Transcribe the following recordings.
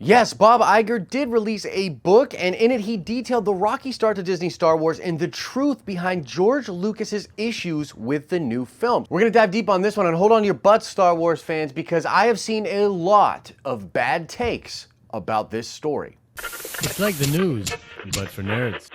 Yes, Bob Iger did release a book, and in it he detailed the rocky start to Disney Star Wars and the truth behind George Lucas's issues with the new film. We're gonna dive deep on this one, and hold on to your butts, Star Wars fans, because I have seen a lot of bad takes about this story. It's like the news, but for nerds.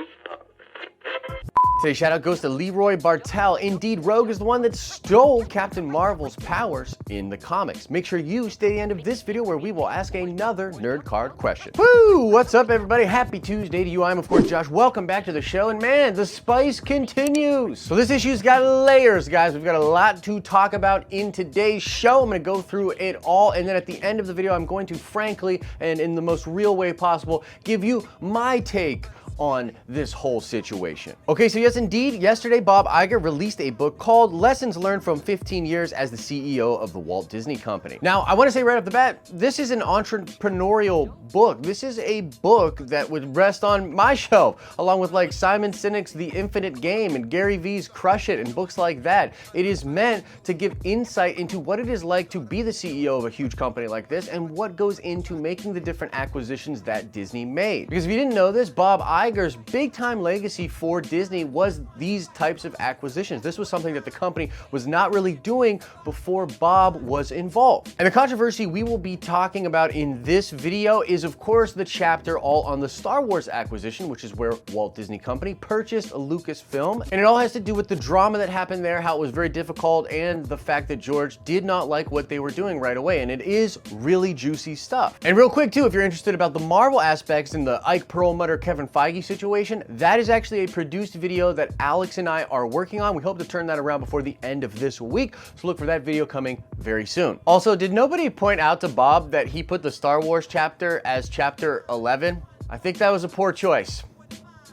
Today's shout out goes to Leroy Bartel. Indeed, Rogue is the one that stole Captain Marvel's powers in the comics. Make sure you stay to the end of this video where we will ask another nerd card question. Woo! What's up, everybody? Happy Tuesday to you. I'm, of course, Josh. Welcome back to the show. And man, the spice continues. So this issue's got layers, guys. We've got a lot to talk about in today's show. I'm going to go through it all. And then at the end of the video, I'm going to frankly and in the most real way possible give you my take on this whole situation. Okay, so yes, indeed, yesterday Bob Iger released a book called Lessons Learned from 15 Years as the CEO of the Walt Disney Company. Now, I want to say right off the bat, this is an entrepreneurial book. This is a book that would rest on my shelf, along with like Simon Sinek's The Infinite Game and Gary Vee's Crush It and books like that. It is meant to give insight into what it is like to be the CEO of a huge company like this and what goes into making the different acquisitions that Disney made. Because if you didn't know this, Bob Iger's big time legacy for Disney was these types of acquisitions. This was something that the company was not really doing before Bob was involved. And the controversy we will be talking about in this video is, of course, the chapter all on the Star Wars acquisition, which is where Walt Disney Company purchased Lucasfilm. And it all has to do with the drama that happened there, how it was very difficult, and the fact that George did not like what they were doing right away. And it is really juicy stuff. And real quick too, if you're interested about the Marvel aspects in the Ike Perlmutter, Kevin Feige situation, that is actually a produced video that Alex and I are working on. We hope to turn that around before the end of this week, so look for that video coming very soon. Also, did nobody point out to Bob that he put the Star Wars chapter as chapter 11? I think that was a poor choice.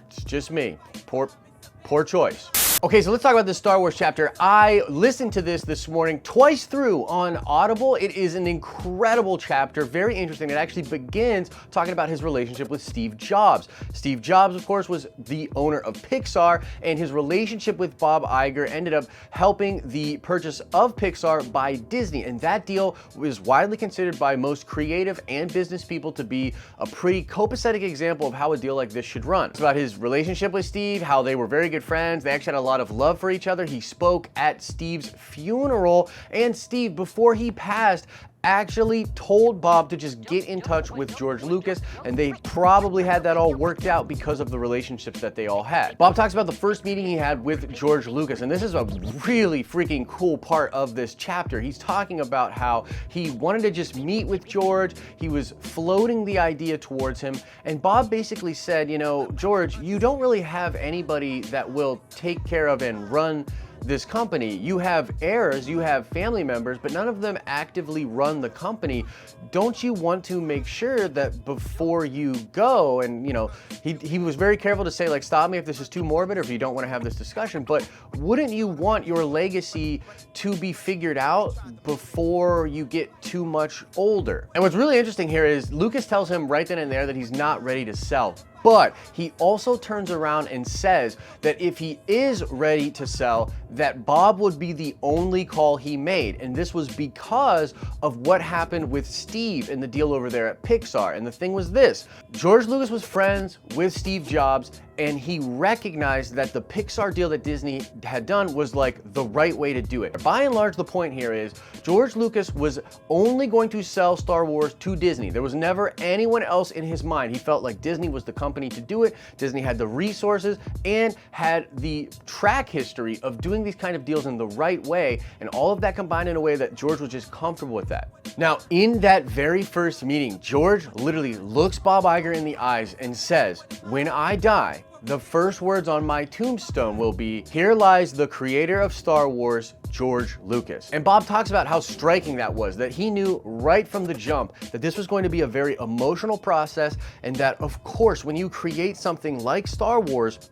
It's just me. Poor choice. Okay, so let's talk about the Star Wars chapter. I listened to this morning twice through on Audible. It is an incredible chapter, very interesting. It actually begins talking about his relationship with Steve Jobs. Steve Jobs, of course, was the owner of Pixar, and his relationship with Bob Iger ended up helping the purchase of Pixar by Disney. And that deal was widely considered by most creative and business people to be a pretty copacetic example of how a deal like this should run. It's about his relationship with Steve, how they were very good friends. They actually had a lot of love for each other. He spoke at Steve's funeral, and Steve, before he passed, actually told Bob to just get in touch with George Lucas, and they probably had that all worked out because of the relationships that they all had. Bob talks about the first meeting he had with George Lucas, and this is a really freaking cool part of this chapter. He's talking about how he wanted to just meet with George. He was floating the idea towards him, and Bob basically said, you know, George, you don't really have anybody that will take care of and run this company. You have heirs, you have family members, but none of them actively run the company. Don't you want to make sure that before you go, and you know, he was very careful to say, like, stop me if this is too morbid or if you don't want to have this discussion, but wouldn't you want your legacy to be figured out before you get too much older? And what's really interesting here is Lucas tells him right then and there that he's not ready to sell. But he also turns around and says that if he is ready to sell, that Bob would be the only call he made. And this was because of what happened with Steve in the deal over there at Pixar. And the thing was this: George Lucas was friends with Steve Jobs, and he recognized that the Pixar deal that Disney had done was like the right way to do it. By and large, the point here is George Lucas was only going to sell Star Wars to Disney. There was never anyone else in his mind. He felt like Disney was the company to do it. Disney had the resources and had the track history of doing these kind of deals in the right way, and all of that combined in a way that George was just comfortable with that. Now, in that very first meeting, George literally looks Bob Iger in the eyes and says, "When I die, the first words on my tombstone will be, 'Here lies the creator of Star Wars, George Lucas.'" And Bob talks about how striking that was, that he knew right from the jump that this was going to be a very emotional process, and that, of course, when you create something like Star Wars,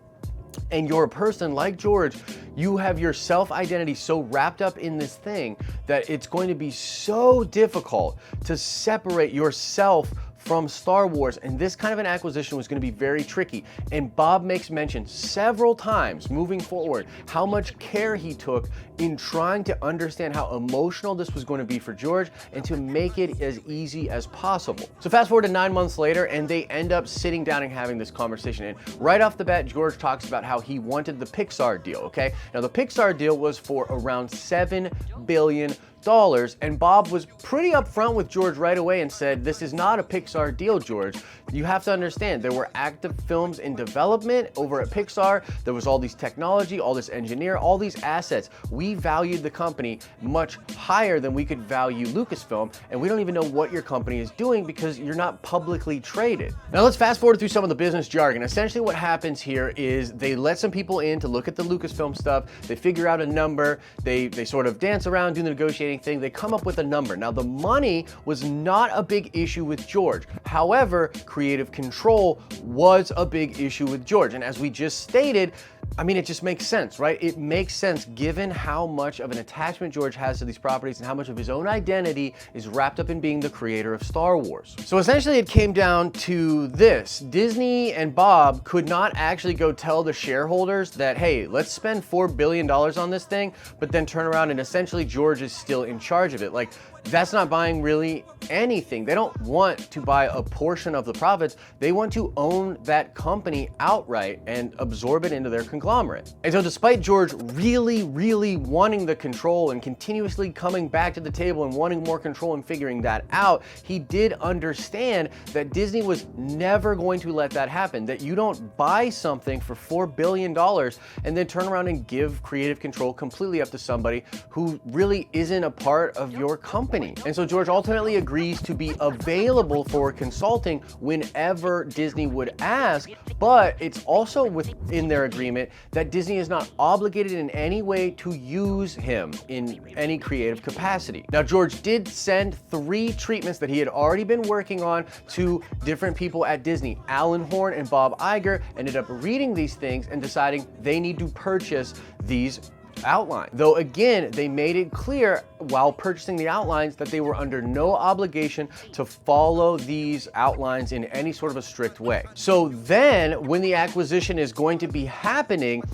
and you're a person like George, you have your self-identity so wrapped up in this thing that it's going to be so difficult to separate yourself from Star Wars, and this kind of an acquisition was going to be very tricky. And Bob makes mention several times moving forward how much care he took in trying to understand how emotional this was going to be for George and to make it as easy as possible. So fast forward to 9 months later, and they end up sitting down and having this conversation. And right off the bat, George talks about how he wanted the Pixar deal, okay? Now the Pixar deal was for around $7 billion. And Bob was pretty upfront with George right away and said, this is not a Pixar deal, George. You have to understand, there were active films in development over at Pixar. There was all these technology, all this engineer, all these assets. We valued the company much higher than we could value Lucasfilm, and we don't even know what your company is doing because you're not publicly traded. Now let's fast forward through some of the business jargon. Essentially what happens here is they let some people in to look at the Lucasfilm stuff. They figure out a number. They sort of dance around, do the negotiating thing. They come up with a number. Now the money was not a big issue with George. However, creative control was a big issue with George. And as we just stated, I mean, it just makes sense, right? It makes sense given how much of an attachment George has to these properties and how much of his own identity is wrapped up in being the creator of Star Wars. So essentially it came down to this. Disney and Bob could not actually go tell the shareholders that, hey, let's spend $4 billion on this thing, but then turn around and essentially George is still in charge of it. Like, that's not buying really anything. They don't want to buy a portion of the profits. They want to own that company outright and absorb it into their conglomerate. And so despite George really wanting the control and continuously coming back to the table and wanting more control and figuring that out, he did understand that Disney was never going to let that happen, that you don't buy something for $4 billion and then turn around and give creative control completely up to somebody who really isn't a part of your company. And so George ultimately agrees to be available for consulting whenever Disney would ask, but it's also within their agreement that Disney is not obligated in any way to use him in any creative capacity. Now, George did send 3 treatments that he had already been working on to different people at Disney. Alan Horn and Bob Iger ended up reading these things and deciding they need to purchase these outline. Though again, they made it clear while purchasing the outlines that they were under no obligation to follow these outlines in any sort of a strict way. So then when the acquisition is going to be happening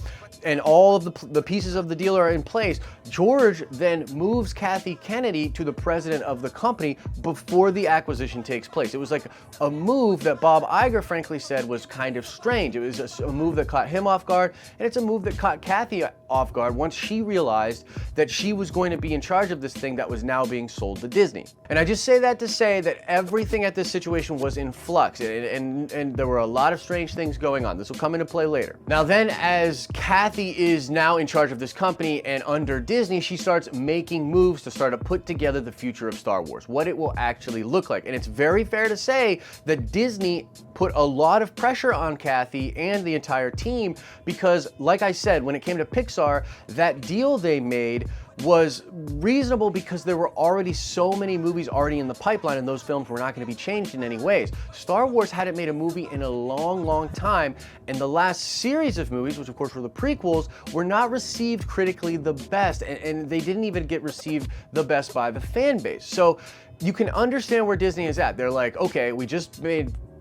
and all of the pieces of the deal are in place, George then moves Kathy Kennedy to the president of the company before the acquisition takes place. It was like a move that Bob Iger frankly said was kind of strange. It was a move that caught him off guard, and it's a move that caught Kathy off guard once she realized that she was going to be in charge of this thing that was now being sold to Disney. And I just say that to say that everything at this situation was in flux, and there were a lot of strange things going on. This will come into play later. Now then, as Kathy is now in charge of this company and under Disney, she starts making moves to start to put together the future of Star Wars, what it will actually look like. And it's very fair to say that Disney put a lot of pressure on Kathy and the entire team because, like I said, when it came to Pixar, that deal they made was reasonable because there were already so many movies already in the pipeline and those films were not going to be changed in any ways. Star Wars hadn't made a movie in a long time, and the last series of movies, which of course were the prequels, were not received critically the best, and they didn't even get received the best by the fan base. So you can understand where Disney is at. They're like, okay, we just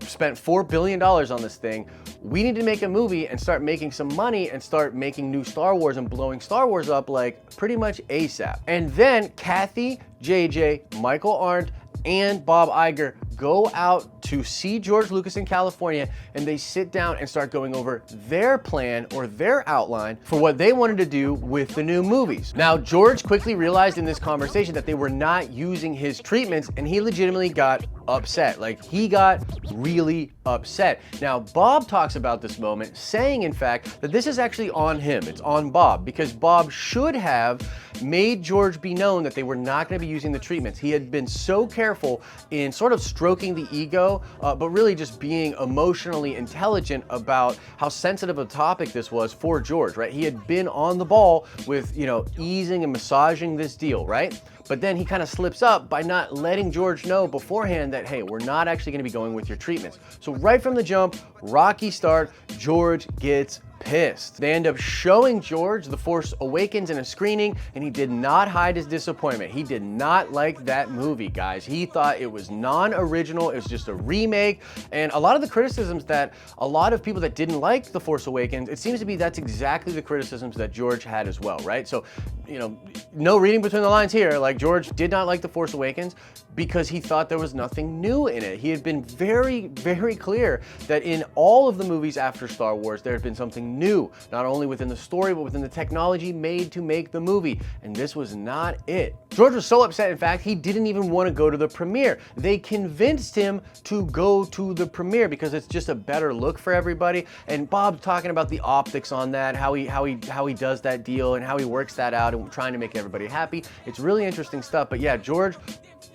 spent $4 billion on this thing. We need to make a movie and start making some money and start making new Star Wars and blowing Star Wars up like pretty much ASAP. And then Kathy, JJ, Michael Arndt, and Bob Iger go out to see George Lucas in California, and they sit down and start going over their plan or their outline for what they wanted to do with the new movies. Now, George quickly realized in this conversation that they were not using his treatments, and he legitimately got upset. Like, he got really upset. Now, Bob talks about this moment, saying, in fact, that this is actually on him. It's on Bob, because Bob should have made George be known that they were not going to be using the treatments. He had been so careful in sort of stroking the ego, but really just being emotionally intelligent about how sensitive a topic this was for George, right? He had been on the ball with, easing and massaging this deal, right? but then he kind of slips up by not letting George know beforehand that, hey, we're not actually going to be going with your treatments. So right from the jump, rocky start, George gets pissed. They end up showing George The Force Awakens in a screening, and he did not hide his disappointment. He did not like that movie, guys. He thought it was non-original, it was just a remake, and a lot of the criticisms that a lot of people that didn't like The Force Awakens, it seems to be that's exactly the criticisms that George had as well, right? So, you know, no reading between the lines here, like George did not like The Force Awakens because he thought there was nothing new in it. He had been very, very clear that in all of the movies after Star Wars, there had been something new, not only within the story, but within the technology made to make the movie. And this was not it. George was so upset, in fact, he didn't even want to go to the premiere. They convinced him to go to the premiere because it's just a better look for everybody. And Bob's talking about the optics on that, how he does that deal and how he works that out and trying to make everybody happy. It's really interesting stuff. But yeah, George,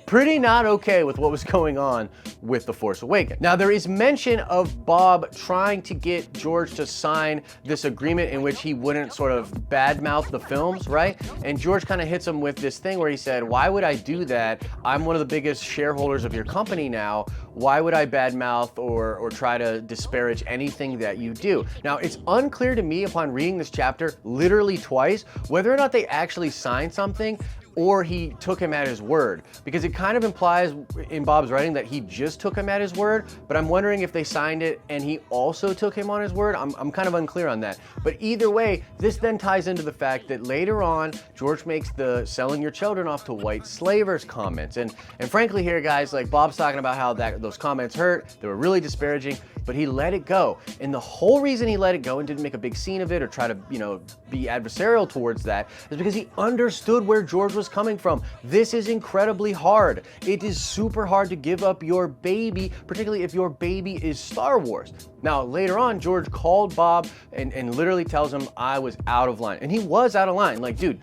pretty not okay with what was going on with The Force Awakens. Now, there is mention of Bob trying to get George to sign this agreement in which he wouldn't sort of badmouth the films, right? And George kind of hits him with this thing where he said, why would I do that? I'm one of the biggest shareholders of your company now. Why would I badmouth or try to disparage anything that you do? Now, it's unclear to me upon reading this chapter literally twice whether or not they actually signed something or he took him at his word, because it kind of implies in Bob's writing that he just took him at his word, but I'm wondering if they signed it and he also took him on his word. I'm kind of unclear on that. But either way, this then ties into the fact that later on, George makes the selling your children off to white slavers comments. And frankly here, guys, like Bob's talking about how those comments hurt, they were really disparaging, but he let it go. And the whole reason he let it go and didn't make a big scene of it or try to, you know, be adversarial towards that is because he understood where George was coming from. This is incredibly hard. It is super hard to give up your baby, particularly if your baby is Star Wars. Now, later on, George called Bob and literally tells him, I was out of line. And he was out of line. Like, dude,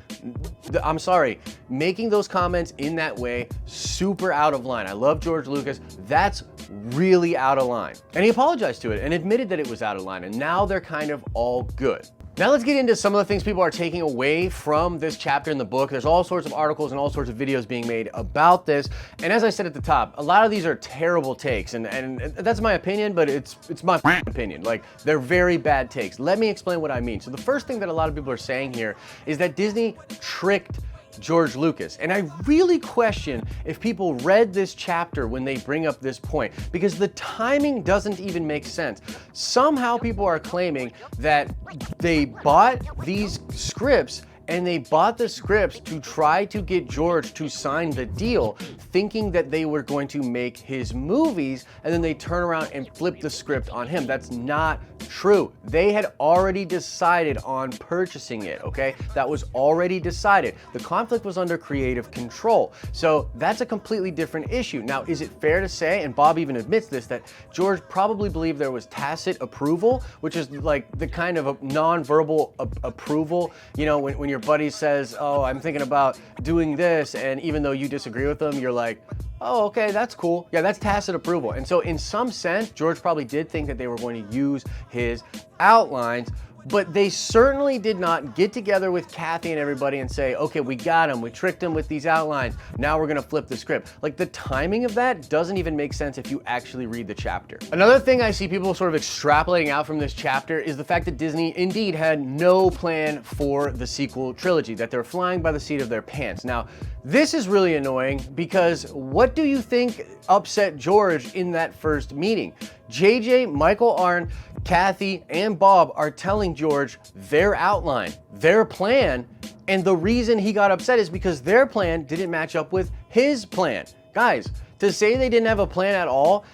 I'm sorry. Making those comments in that way, super out of line. I love George Lucas. That's really out of line. And he apologized to it and admitted that it was out of line. And now they're kind of all good. Now let's get into some of the things people are taking away from this chapter in the book. There's all sorts of articles and all sorts of videos being made about this. And as I said at the top, a lot of these are terrible takes. And that's my opinion, but it's my opinion. Like, they're very bad takes. Let me explain what I mean. So the first thing that a lot of people are saying here is that Disney tricked George Lucas. And I really question if people read this chapter when they bring up this point, because the timing doesn't even make sense. Somehow people are claiming that they bought these scripts and they bought the scripts to try to get George to sign the deal, thinking that they were going to make his movies, and then they turn around and flip the script on him. That's not true. They had already decided on purchasing it, okay? That was already decided. The conflict was under creative control. So that's a completely different issue. Now, is it fair to say, and Bob even admits this, that George probably believed there was tacit approval, which is like the kind of a non-verbal approval, you know, when your buddy says, oh, I'm thinking about doing this, and even though you disagree with them, you're like, oh, okay, that's cool. Yeah, that's tacit approval. And so in some sense, George probably did think that they were going to use his outlines, but they certainly did not get together with Kathy and everybody and say, okay, we got him, we tricked him with these outlines, now we're gonna flip the script. Like, the timing of that doesn't even make sense if you actually read the chapter. Another thing I see people sort of extrapolating out from this chapter is the fact that Disney indeed had no plan for the sequel trilogy, that they're flying by the seat of their pants. Now, this is really annoying because what do you think upset George in that first meeting? JJ, Michael Arndt, Kathy, and Bob are telling George their outline, their plan, and the reason he got upset is because their plan didn't match up with his plan. Guys, to say they didn't have a plan at all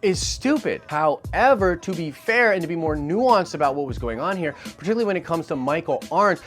is stupid. However, to be fair and to be more nuanced about what was going on here, particularly when it comes to Michael Arndt,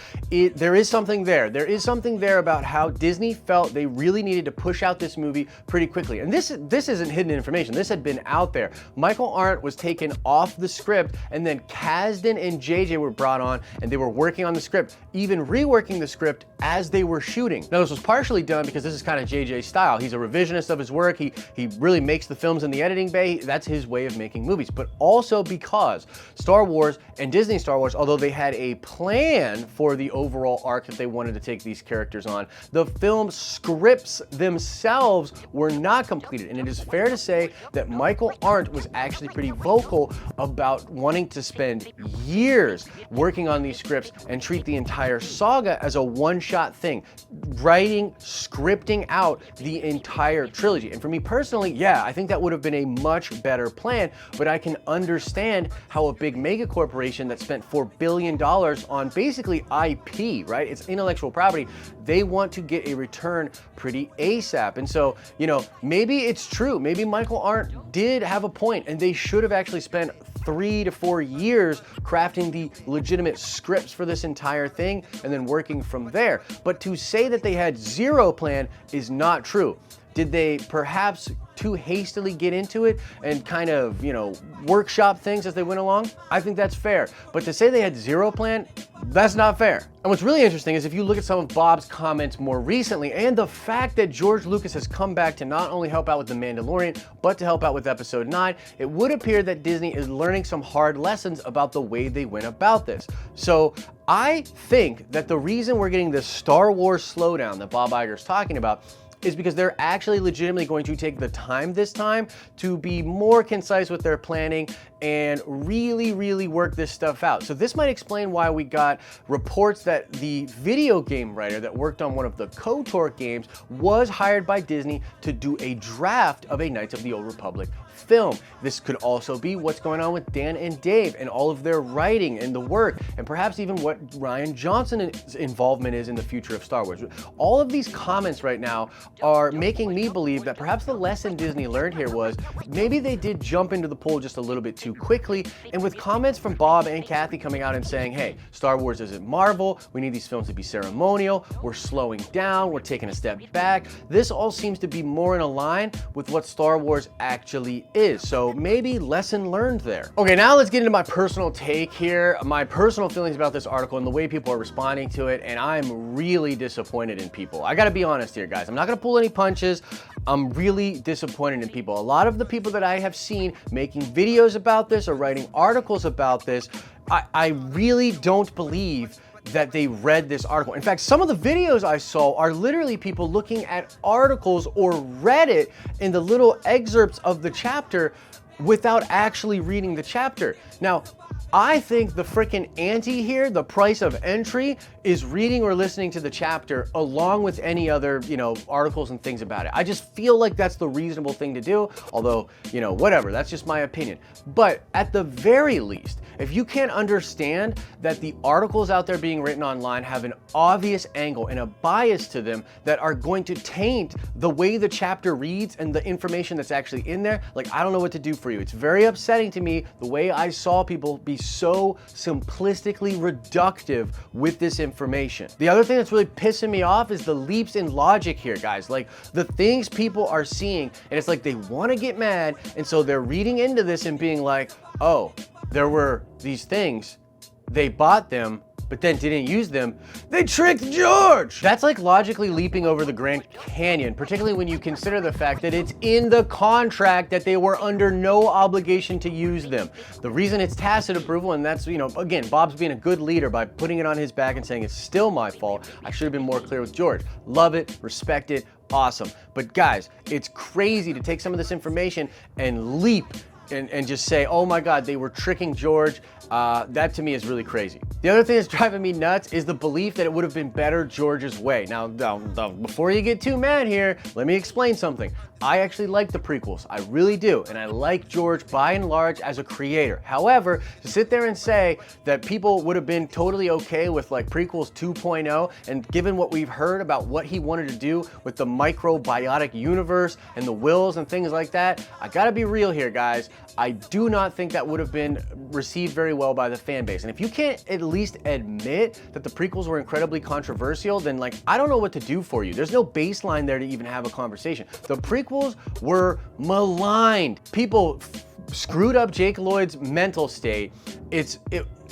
there is something there. There is something there about how Disney felt they really needed to push out this movie pretty quickly. And this isn't hidden information. This had been out there. Michael Arndt was taken off the script, and then Kasdan and JJ were brought on, and they were working on the script, even reworking the script as they were shooting. Now, this was partially done because this is kind of JJ's style. He's a revisionist of his work. He really makes the films in the editing bay. that's his way of making movies, but also because Star Wars and Disney Star Wars, although they had a plan for the overall arc that they wanted to take these characters on, the film scripts themselves were not completed. And it is fair to say that Michael Arndt was actually pretty vocal about wanting to spend years working on these scripts and treat the entire saga as a one-shot thing, writing, scripting out the entire trilogy. And for me personally, yeah, I think that would have been a much better plan, but I can understand how a big mega corporation that spent $4 billion on basically IP, right? It's intellectual property. They want to get a return pretty ASAP. And so, you know, maybe it's true. Maybe Michael Arndt did have a point and they should have actually spent 3 to 4 years crafting the legitimate scripts for this entire thing and then working from there. But to say that they had zero plan is not true. Did they perhaps too hastily get into it and kind of, you know, workshop things as they went along? I think that's fair. But to say they had zero plan, that's not fair. And what's really interesting is if you look at some of Bob's comments more recently and the fact that George Lucas has come back to not only help out with The Mandalorian, but to help out with Episode 9, it would appear that Disney is learning some hard lessons about the way they went about this. So I think that the reason we're getting this Star Wars slowdown that Bob Iger is talking about is because they're actually legitimately going to take the time this time to be more concise with their planning and really work this stuff out. So this might explain why we got reports that the video game writer that worked on one of the KOTOR games was hired by Disney to do a draft of a Knights of the Old Republic film. This could also be what's going on with Dan and Dave and all of their writing and the work, and perhaps even what Rian Johnson's involvement is in the future of Star Wars. All of these comments right now are making me believe that perhaps the lesson Disney learned here was maybe they did jump into the pool just a little bit too quickly. And with comments from Bob and Kathy coming out and saying, hey, Star Wars isn't Marvel, we need these films to be ceremonial, we're slowing down, we're taking a step back, this all seems to be more in line with what Star Wars actually is. So maybe lesson learned there. Okay, now let's get into my personal take here, my personal feelings about this article and the way people are responding to it. And I'm really disappointed in people. I gotta be honest here, guys. I'm not gonna pull any punches. I'm really disappointed in people. A lot of the people that I have seen making videos about this or writing articles about this, I really don't believe that they read this article. In fact, some of the videos I saw are literally people looking at articles or Reddit in the little excerpts of the chapter without actually reading the chapter. Now, I think the freaking ante here, the price of entry, is reading or listening to the chapter along with any other, you know, articles and things about it. I just feel like that's the reasonable thing to do, although, you know, whatever, that's just my opinion. But at the very least, if you can't understand that the articles out there being written online have an obvious angle and a bias to them that are going to taint the way the chapter reads and the information that's actually in there, like, I don't know what to do for you. It's very upsetting to me the way I saw people be so simplistically reductive with this information. The other thing that's really pissing me off is the leaps in logic here, guys. Like, the things people are seeing, and it's like they want to get mad, and so they're reading into this and being like, oh, there were these things, they bought them, but then didn't use them. They tricked George! That's like logically leaping over the Grand Canyon, particularly when you consider the fact that it's in the contract that they were under no obligation to use them. The reason it's tacit approval, and that's, you know, again, Bob's being a good leader by putting it on his back and saying it's still my fault. I should have been more clear with George. Love it, respect it, awesome. But guys, it's crazy to take some of this information and leap and just say, oh my God, they were tricking George. That to me is really crazy. The other thing that's driving me nuts is the belief that it would have been better George's way. Now, before you get too mad here, let me explain something. I actually like the prequels, I really do, and I like George by and large as a creator. However, to sit there and say that people would have been totally okay with like prequels 2.0, and given what we've heard about what he wanted to do with the microbiotic universe and the wills and things like that, I gotta be real here, guys. I do not think that would have been received very well by the fan base. And if you can't at least admit that the prequels were incredibly controversial, then like, I don't know what to do for you. There's no baseline there to even have a conversation. The prequels were maligned. People screwed up Jake Lloyd's mental state.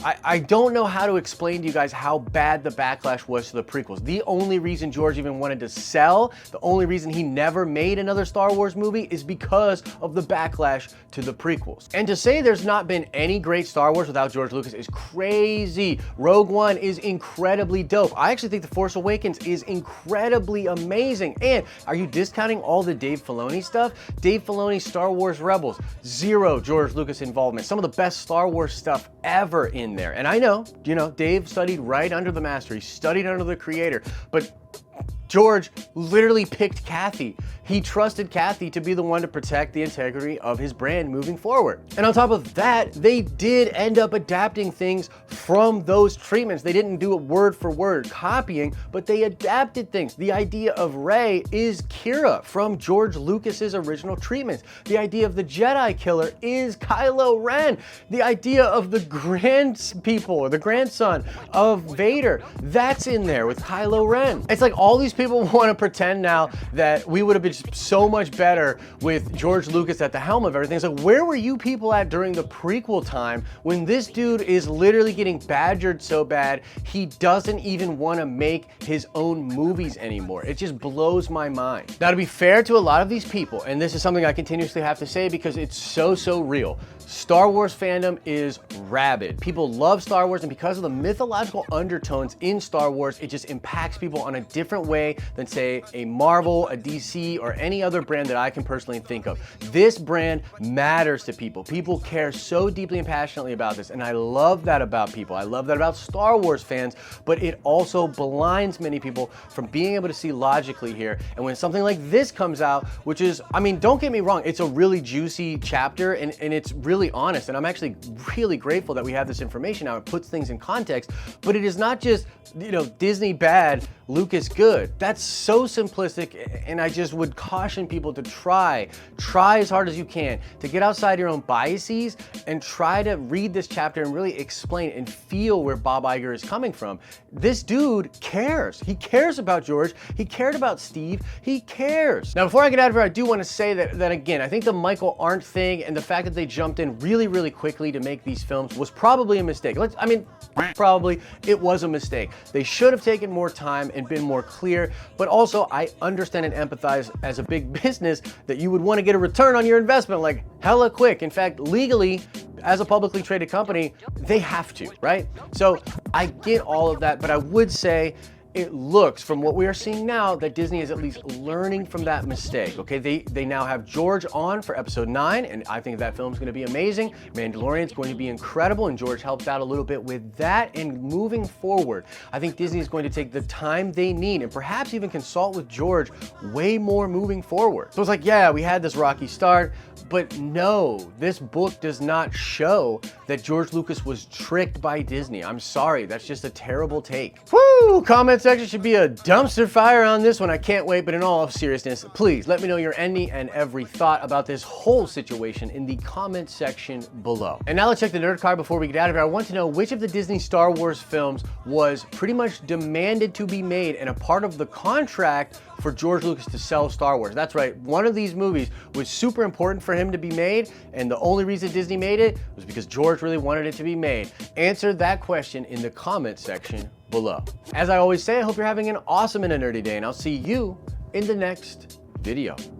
I don't know how to explain to you guys how bad the backlash was to the prequels. The only reason George even wanted to sell, the only reason he never made another Star Wars movie is because of the backlash to the prequels. And to say there's not been any great Star Wars without George Lucas is crazy. Rogue One is incredibly dope. I actually think The Force Awakens is incredibly amazing. And are you discounting all the Dave Filoni stuff? Dave Filoni's Star Wars Rebels, zero George Lucas involvement. Some of the best Star Wars stuff ever in there. And I know, Dave studied right under the master. He studied under the creator. But George literally picked Kathy. He trusted Kathy to be the one to protect the integrity of his brand moving forward. And on top of that, they did end up adapting things from those treatments. They didn't do it word for word copying, but they adapted things. The idea of Rey is Kira from George Lucas's original treatments. The idea of the Jedi killer is Kylo Ren. The idea of the the grandson of Vader, that's in there with Kylo Ren. It's like all these people want to pretend now that we would have been so much better with George Lucas at the helm of everything. It's like, where were you people at during the prequel time when this dude is literally getting badgered so bad he doesn't even want to make his own movies anymore? It just blows my mind. Now, to be fair to a lot of these people, and this is something I continuously have to say because it's so real, Star Wars fandom is rabid. People love Star Wars, and because of the mythological undertones in Star Wars, it just impacts people on a different way than, say, a Marvel, a DC, or any other brand that I can personally think of. This brand matters to people. People care so deeply and passionately about this, and I love that about people. I love that about Star Wars fans, but it also blinds many people from being able to see logically here. And when something like this comes out, which is, I mean, don't get me wrong, it's a really juicy chapter, and it's really honest, and I'm actually really grateful that we have this information now. It puts things in context, but it is not just, Disney bad, Lucas good. That's so simplistic, and I just would caution people to try as hard as you can to get outside your own biases and try to read this chapter and really explain and feel where Bob Iger is coming from. This dude cares. He cares about George. He cared about Steve. He cares. Now, before I get out of here, I do want to say that again, I think the Michael Arndt thing and the fact that they jumped in really quickly to make these films was probably a mistake. Probably it was a mistake. They should have taken more time and been more clear, but also I understand and empathize as a big business that you would want to get a return on your investment like hella quick. In fact, legally, as a publicly traded company, they have to, right? So I get all of that, but I would say it looks, from what we are seeing now, that Disney is at least learning from that mistake, okay? They now have George on for episode 9, and I think that film's gonna be amazing. Mandalorian's going to be incredible, and George helped out a little bit with that. And moving forward, I think Disney is going to take the time they need and perhaps even consult with George way more moving forward. So it's like, yeah, we had this rocky start, but no, this book does not show that George Lucas was tricked by Disney. I'm sorry, that's just a terrible take. Woo! Comment section should be a dumpster fire on this one. I can't wait, but in all seriousness, please let me know your any and every thought about this whole situation in the comment section below. And now let's check the nerd card before we get out of here. I want to know which of the Disney Star Wars films was pretty much demanded to be made and a part of the contract for George Lucas to sell Star Wars. That's right, one of these movies was super important for him to be made, and the only reason Disney made it was because George really wanted it to be made. Answer that question in the comment section below. As I always say, I hope you're having an awesome and a nerdy day, and I'll see you in the next video.